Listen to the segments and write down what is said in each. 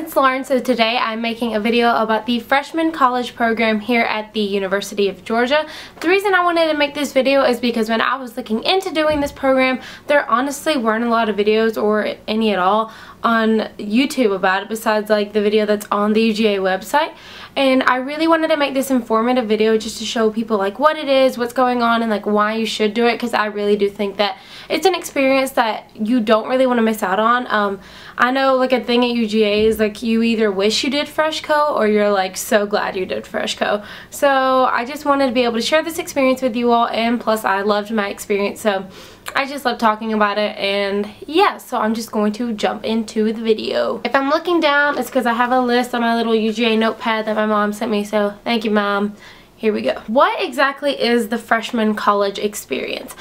it's Lauren. So today I'm making a video about the freshman college program here at the University of Georgia. The reason I wanted to make this video is because when I was looking into doing this program, there honestly weren't a lot of videos or any at all on YouTube about it besides like the video that's on the UGA website. And I really wanted to make this informative video just to show people like what it is, what's going on, and like why you should do it, because I really do think that it's an experience that you don't really want to miss out on. I know like a thing at UGA is like you either wish you did Freshco or you're like so glad you did Freshco. So I just wanted to be able to share this experience with you all, and plus I loved my experience, so I just love talking about it. And yeah, so I'm just going to jump into the video. If I'm looking down, it's because I have a list on my little UGA notepad that my mom sent me, so thank you, Mom. Here we go. What exactly is the freshman college experience?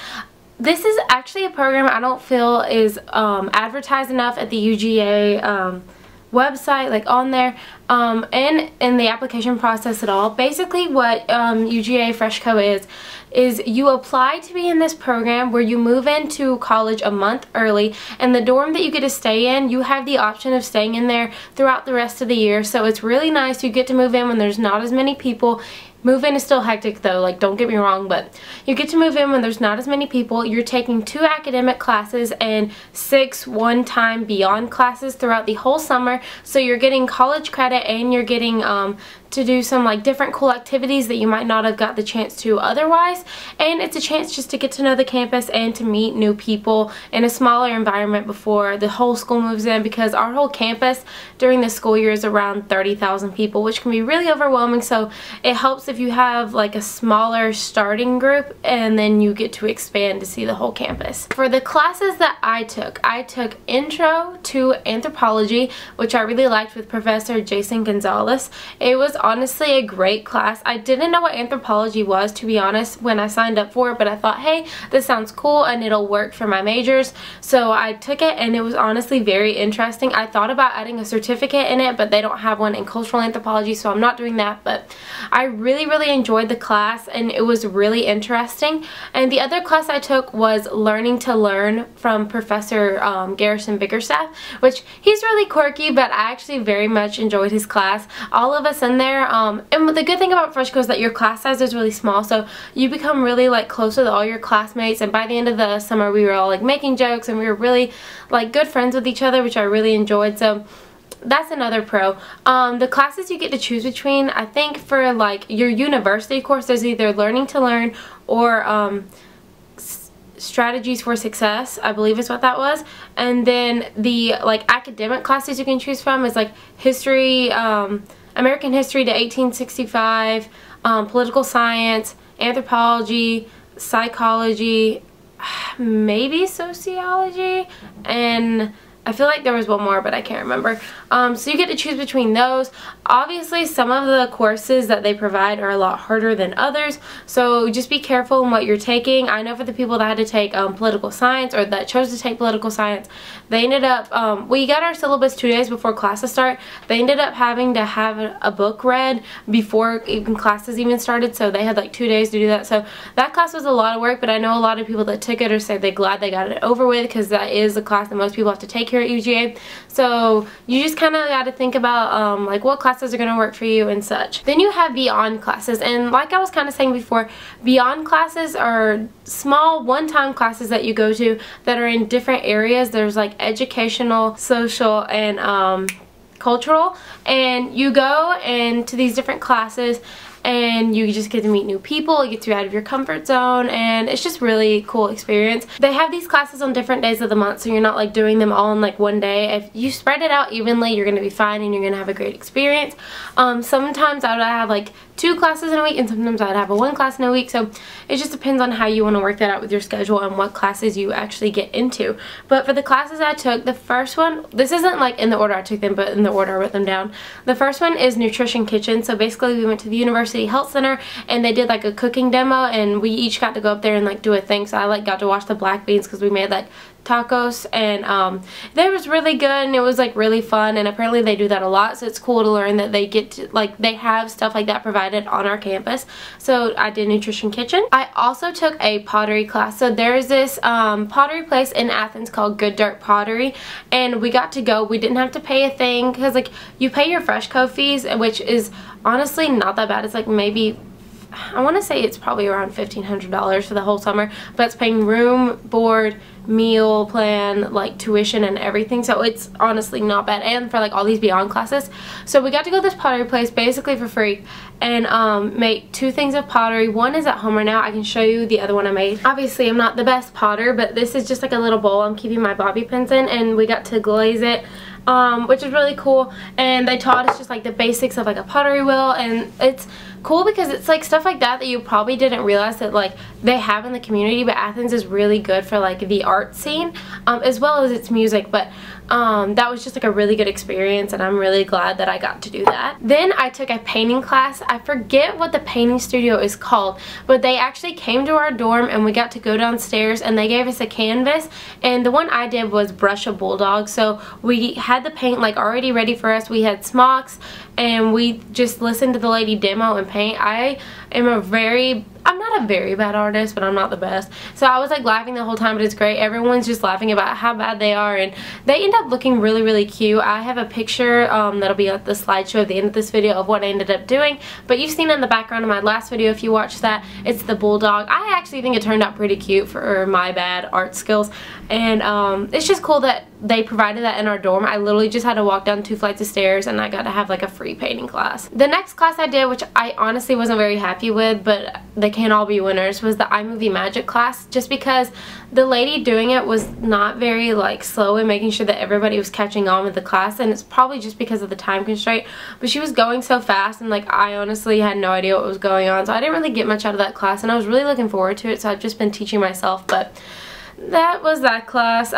This is actually a program I don't feel is advertised enough at the UGA website, like on there, and in the application process at all. Basically what UGA Freshco is you apply to be in this program where you move into college a month early, and the dorm that you get to stay in, you have the option of staying in there throughout the rest of the year. So it's really nice. You get to move in when there's not as many people. Move-in is still hectic though, like don't get me wrong, but you get to move in when there's not as many people. You're taking 2 academic classes and 6 one-time beyond classes throughout the whole summer, so you're getting college credit and you're getting to do some like different cool activities that you might not have got the chance to otherwise. And it's a chance just to get to know the campus and to meet new people in a smaller environment before the whole school moves in, because our whole campus during the school year is around 30,000 people, which can be really overwhelming. So it helps if you have like a smaller starting group and then you get to expand to see the whole campus. For the classes that I took Intro to Anthropology, which I really liked with Professor Jason Gonzalez. It was honestly a great class. I didn't know what anthropology was, to be honest, when I signed up for it, but I thought, hey, this sounds cool and it'll work for my majors. So I took it and it was honestly very interesting. I thought about adding a certificate in it, but they don't have one in cultural anthropology, so I'm not doing that. But I really enjoyed the class and it was really interesting. And the other class I took was Learning to Learn from Professor Garrison Bickerstaff, which he's really quirky, but I actually very much enjoyed his class. All of us in there, and the good thing about Freshco is that your class size is really small, so you become really like close with all your classmates, and by the end of the summer we were all like making jokes and we were really like good friends with each other, which I really enjoyed. So that's another pro. The classes you get to choose between, I think for like your university course, there's either Learning to Learn or Strategies for Success, I believe is what that was. And then the like academic classes you can choose from is like history, American history to 1865, political science, anthropology, psychology, maybe sociology, and I feel like there was one more, but I can't remember. So you get to choose between those. Obviously, some of the courses that they provide are a lot harder than others, so just be careful in what you're taking. I know for the people that had to take political science, or that chose to take political science, they ended up, we got our syllabus 2 days before classes start. They ended up having to have a book read before even classes even started, so they had like 2 days to do that. So that class was a lot of work, but I know a lot of people that took it are say they're glad they got it over with, because that is a class that most people have to take here at UGA. So you just kind of got to think about like what classes are going to work for you and such. Then you have beyond classes, and like I was kind of saying before, beyond classes are small one-time classes that you go to that are in different areas. There's like educational, social, and cultural, and you go into these different classes and you just get to meet new people, you get to be out of your comfort zone, and it's just really cool experience. They have these classes on different days of the month, so you're not like doing them all in like one day. If you spread it out evenly, you're going to be fine and you're going to have a great experience. Sometimes I would have like 2 classes in a week, and sometimes I'd have 1 class in a week, so it just depends on how you want to work that out with your schedule and what classes you actually get into. But for the classes I took, the first one, this isn't like in the order I took them, but in the order I wrote them down. The first one is Nutrition Kitchen. So basically we went to the University Health Center and they did like a cooking demo, and we each got to go up there and like do a thing. So I like got to wash the black beans because we made like tacos, and they was really good, and it was like really fun, and apparently they do that a lot, so it's cool to learn that they get to, like, they have stuff like that provided on our campus. So I did Nutrition Kitchen. I also took a pottery class. So there's this pottery place in Athens called Good Dirt Pottery, and we got to go. We didn't have to pay a thing because, like, you pay your FreshCo fees, which is honestly not that bad. It's like maybe, I want to say it's probably around $1,500 for the whole summer, but it's paying room, board, meal plan, like tuition and everything, so it's honestly not bad, and for like all these Beyond classes. So we got to go to this pottery place basically for free and make 2 things of pottery. One is at home right now. I can show you the other one I made. Obviously I'm not the best potter, but this is just like a little bowl I'm keeping my bobby pins in, and we got to glaze it, which is really cool, and they taught us just like the basics of like a pottery wheel, and it's cool because it's like stuff like that you probably didn't realize that like they have in the community. But Athens is really good for like the art scene, as well as its music, but that was just like a really good experience, and I'm really glad that I got to do that. Then I took a painting class. I forget what the painting studio is called, but they actually came to our dorm and we got to go downstairs and they gave us a canvas, and the one I did was Brush a Bulldog. So we had the paint like already ready for us. We had smocks and we just listened to the lady demo and paint. I'm not a very bad artist, but I'm not the best. So I was like laughing the whole time, but it's great. Everyone's just laughing about how bad they are, and they end up looking really, really cute. I have a picture that'll be at the slideshow at the end of this video of what I ended up doing, but you've seen in the background of my last video if you watched that. It's the bulldog. I actually think it turned out pretty cute for my bad art skills, and it's just cool that they provided that in our dorm. I literally just had to walk down 2 flights of stairs and I got to have like a free painting class. The next class I did, which I honestly wasn't very happy with, but they can't all be winners, was the iMovie Magic class, just because the lady doing it was not very like slow in making sure that everybody was catching on with the class, and it's probably just because of the time constraint, but she was going so fast and like I honestly had no idea what was going on, so I didn't really get much out of that class, and I was really looking forward to it, so I've just been teaching myself. But that was that class.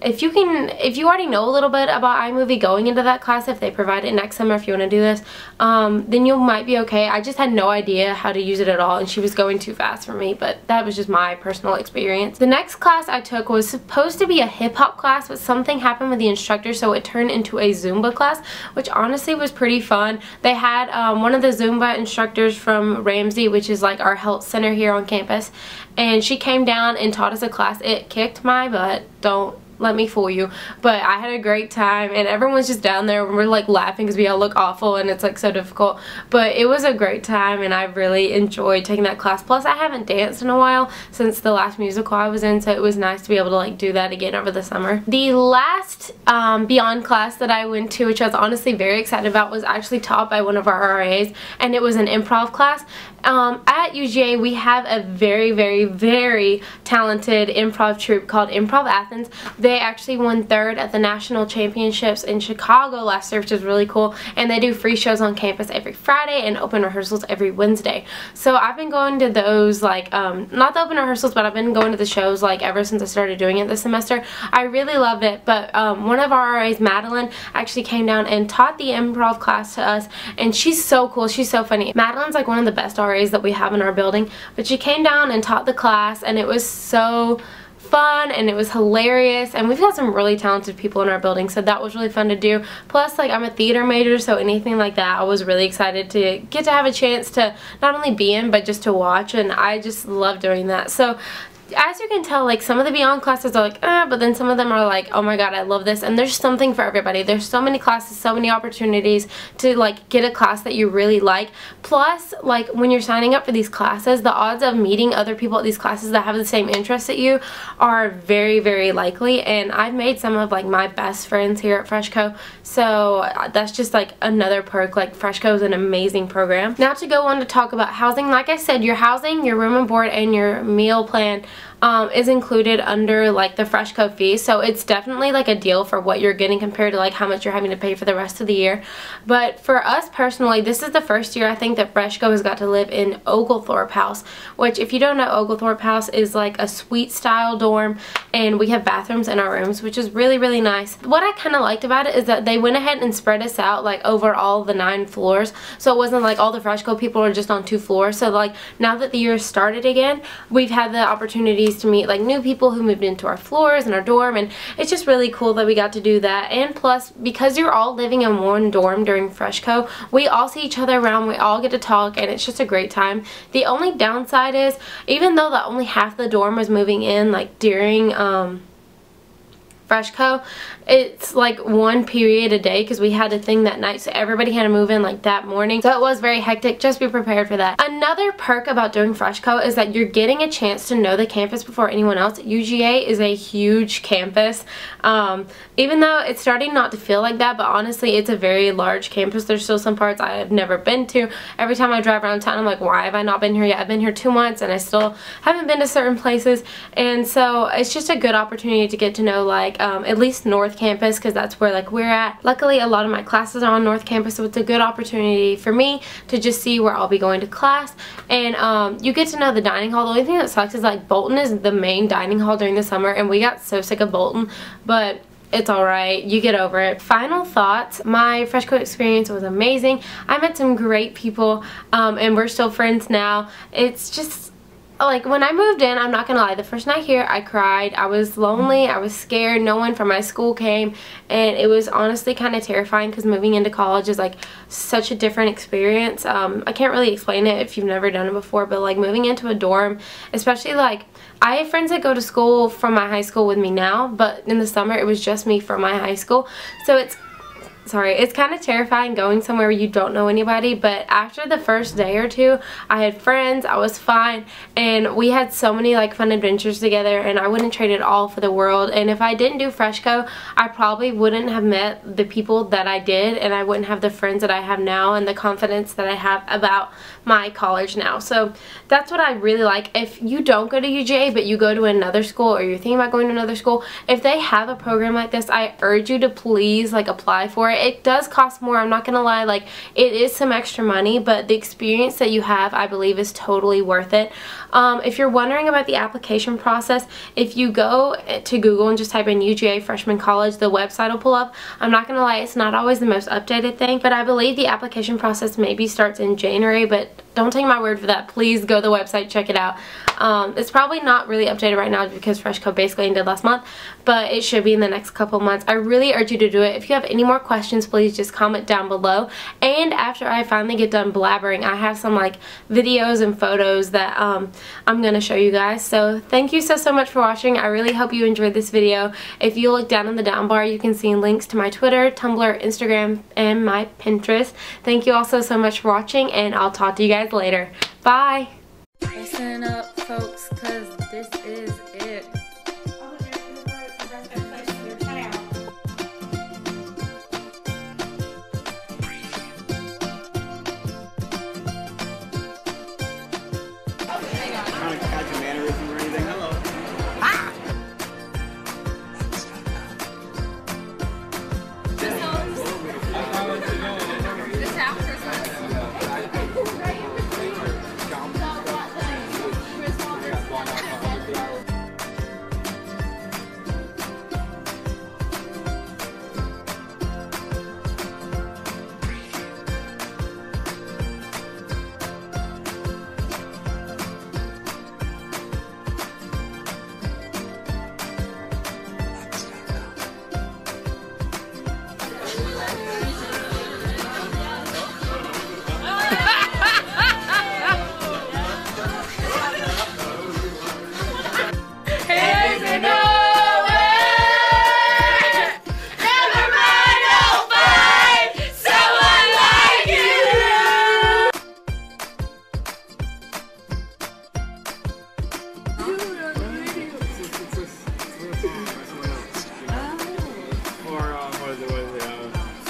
If you already know a little bit about iMovie going into that class, if they provide it next summer, if you want to do this, then you might be okay. I just had no idea how to use it at all, and she was going too fast for me, but that was just my personal experience. The next class I took was supposed to be a hip-hop class, but something happened with the instructor, so it turned into a Zumba class, which honestly was pretty fun. They had one of the Zumba instructors from Ramsey, which is like our health center here on campus, and she came down and taught us a class. It kicked my butt, don't let me fool you, but I had a great time, and everyone's just down there and we're like laughing because we all look awful and it's like so difficult, but it was a great time and I really enjoyed taking that class. Plus I haven't danced in a while since the last musical I was in, so it was nice to be able to like do that again over the summer. The last Beyond class that I went to, which I was honestly very excited about, was actually taught by one of our RAs, and it was an improv class. At UGA we have a very, very, very talented improv troupe called Improv Athens. They actually won 3rd at the national championships in Chicago last year, which is really cool, and they do free shows on campus every Friday and open rehearsals every Wednesday. So I've been going to those, like not the open rehearsals, but I've been going to the shows like ever since I started doing it this semester. I really loved it, but one of our RAs, Madeline, actually came down and taught the improv class to us, and she's so cool, she's so funny. Madeline's like one of the best RAs that we have in our building, but she came down and taught the class, and it was so fun and it was hilarious, and we've got some really talented people in our building, so that was really fun to do. Plus, like, I'm a theater major, so anything like that I was really excited to get to have a chance to not only be in but just to watch, and I just love doing that. So as you can tell, like, some of the Beyond classes are like, but then some of them are like, oh my god, I love this, and there's something for everybody. There's so many classes, so many opportunities to like get a class that you really like. Plus, like, when you're signing up for these classes, the odds of meeting other people at these classes that have the same interests that you are very, very likely, and I've made some of like my best friends here at FreshCo, so that's just like another perk. Like, FreshCo is an amazing program. Now to go on to talk about housing, like I said, your housing, your room and board, and your meal plan is included under like the FreshCo fee, so it's definitely like a deal for what you're getting compared to like how much you're having to pay for the rest of the year. But for us personally, this is the first year I think that FreshCo has got to live in Oglethorpe House, which, if you don't know, Oglethorpe House is like a suite style dorm, and we have bathrooms in our rooms, which is really, really nice. What I kind of liked about it is that they went ahead and spread us out like over all the 9 floors, so it wasn't like all the FreshCo people are just on 2 floors. So like, now that the year started again, we've had the opportunity opportunities to meet like new people who moved into our floors and our dorm, and it's just really cool that we got to do that. And plus, because you're all living in one dorm during Freshco, we all see each other around, we all get to talk, and it's just a great time. The only downside is, even though that only half the dorm was moving in like during Freshco, it's like one period a day because we had a thing that night, so everybody had to move in like that morning, so it was very hectic. Just be prepared for that. Another perk about doing Freshco is that you're getting a chance to know the campus before anyone else. UGA is a huge campus, even though it's starting not to feel like that, but honestly it's a very large campus. There's still some parts I have never been to. Every time I drive around town I'm like, why have I not been here yet? I've been here 2 months and I still haven't been to certain places, and so it's just a good opportunity to get to know like at least North Campus, because that's where like we're at. Luckily a lot of my classes are on North Campus, so it's a good opportunity for me to just see where I'll be going to class. And you get to know the dining hall. The only thing that sucks is like Bolton is the main dining hall during the summer, and we got so sick of Bolton, but it's alright, you get over it. Final thoughts, my Freshco experience was amazing. I met some great people, and we're still friends now. It's just like, when I moved in, I'm not gonna lie, the first night here I cried. I was lonely, I was scared, no one from my school came, and it was honestly kind of terrifying because moving into college is like such a different experience. I can't really explain it if you've never done it before, but like moving into a dorm, especially like, I have friends that go to school from my high school with me now, but in the summer it was just me from my high school, so it's kind of terrifying going somewhere where you don't know anybody. But after the first day or two, I had friends, I was fine, and we had so many like fun adventures together, and I wouldn't trade it all for the world. And if I didn't do Freshco, I probably wouldn't have met the people that I did, and I wouldn't have the friends that I have now and the confidence that I have about my college now. So that's what I really like. If you don't go to UGA but you go to another school, or you're thinking about going to another school, if they have a program like this, I urge you to please like apply for it. It does cost more, I'm not gonna lie, like it is some extra money, but the experience that you have, I believe, is totally worth it. If you're wondering about the application process, if you go to Google and just type in UGA Freshman College, the website will pull up. I'm not gonna lie, it's not always the most updated thing, but I believe the application process maybe starts in January, but don't take my word for that. Please go to the website, check it out. It's probably not really updated right now because Freshco basically ended last month, but it should be in the next couple months. I really urge you to do it. If you have any more questions, please just comment down below. And after I finally get done blabbering, I have some like videos and photos that I'm gonna show you guys. So thank you so much for watching. I really hope you enjoyed this video. If you look down in the down bar, you can see links to my Twitter, Tumblr, Instagram, and my Pinterest. Thank you all so much for watching, and I'll talk to you guys later. Bye! Listen up, folks, because this is it.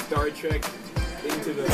Star Trek into the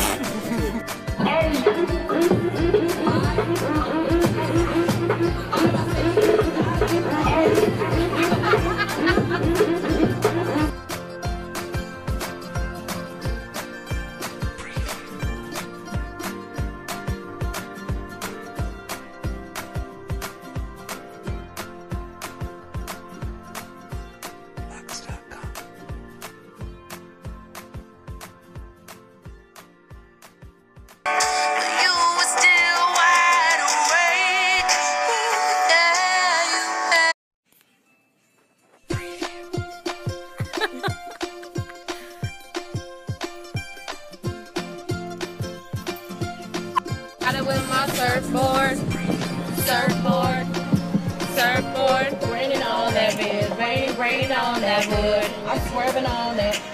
Started with my surfboard, surfboard, surfboard. Raining on that bed, raining on that wood. I'm swerving on that.